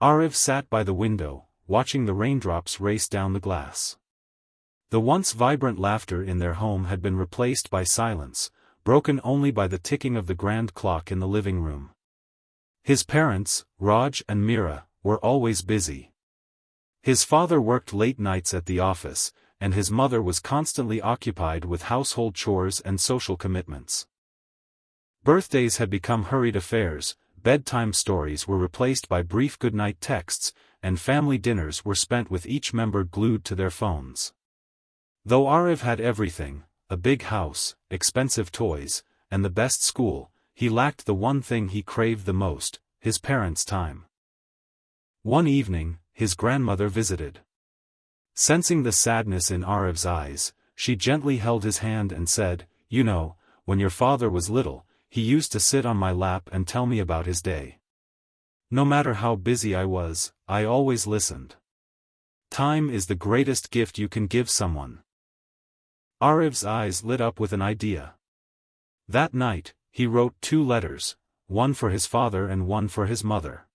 Arif sat by the window, watching the raindrops race down the glass. The once vibrant laughter in their home had been replaced by silence, broken only by the ticking of the grand clock in the living room. His parents, Raj and Mira, were always busy. His father worked late nights at the office, and his mother was constantly occupied with household chores and social commitments. Birthdays had become hurried affairs, bedtime stories were replaced by brief goodnight texts, and family dinners were spent with each member glued to their phones. Though Arif had everything, a big house, expensive toys, and the best school, he lacked the one thing he craved the most, his parents' time. One evening, his grandmother visited. Sensing the sadness in Arif's eyes, she gently held his hand and said, "You know, when your father was little, he used to sit on my lap and tell me about his day. No matter how busy I was, I always listened. Time is the greatest gift you can give someone." Arif's eyes lit up with an idea. That night, he wrote 2 letters, one for his father and one for his mother.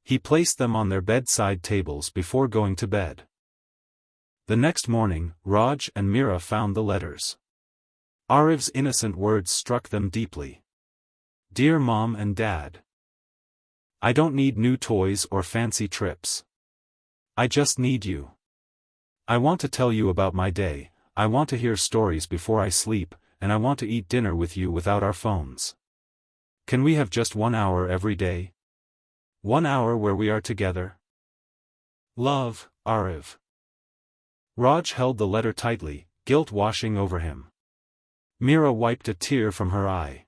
He placed them on their bedside tables before going to bed. The next morning, Raj and Mira found the letters. Arif's innocent words struck them deeply. "Dear Mom and Dad, I don't need new toys or fancy trips. I just need you. I want to tell you about my day, I want to hear stories before I sleep, and I want to eat dinner with you without our phones. Can we have just 1 hour every day? 1 hour where we are together? Love, Arif." Raj held the letter tightly, guilt washing over him. Mira wiped a tear from her eye.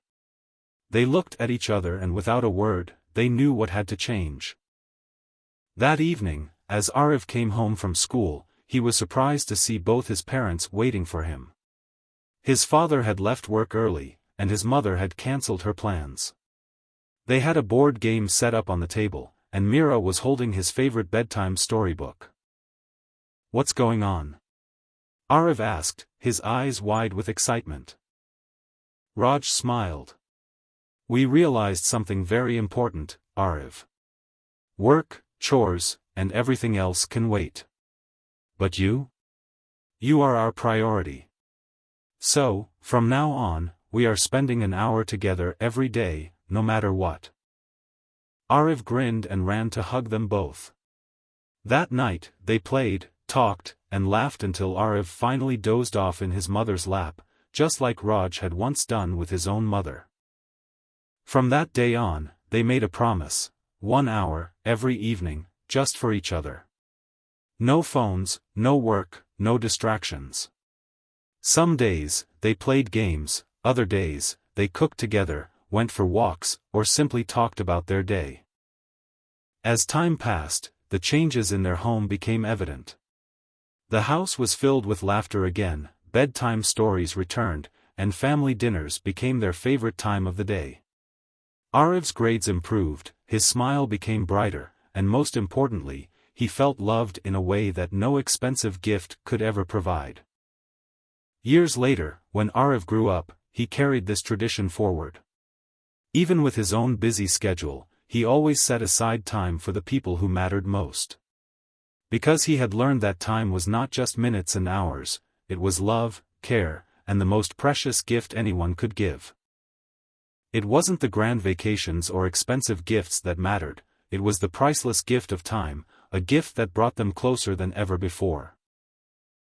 They looked at each other and without a word, they knew what had to change. That evening, as Arif came home from school, he was surprised to see both his parents waiting for him. His father had left work early, and his mother had cancelled her plans. They had a board game set up on the table, and Mira was holding his favorite bedtime storybook. "What's going on?" Arif asked, his eyes wide with excitement. Raj smiled. "We realized something very important, Arif. Work, chores, and everything else can wait. But you? You are our priority. So, from now on, we are spending an hour together every day, no matter what." Arif grinned and ran to hug them both. That night, they played, talked, and laughed until Arif finally dozed off in his mother's lap, just like Raj had once done with his own mother. From that day on, they made a promise: 1 hour, every evening, just for each other. No phones, no work, no distractions. Some days, they played games, other days, they cooked together, went for walks, or simply talked about their day. As time passed, the changes in their home became evident. The house was filled with laughter again, bedtime stories returned, and family dinners became their favorite time of the day. Arif's grades improved, his smile became brighter, and most importantly, he felt loved in a way that no expensive gift could ever provide. Years later, when Arif grew up, he carried this tradition forward. Even with his own busy schedule, he always set aside time for the people who mattered most. Because he had learned that time was not just minutes and hours, it was love, care, and the most precious gift anyone could give. It wasn't the grand vacations or expensive gifts that mattered, it was the priceless gift of time, a gift that brought them closer than ever before.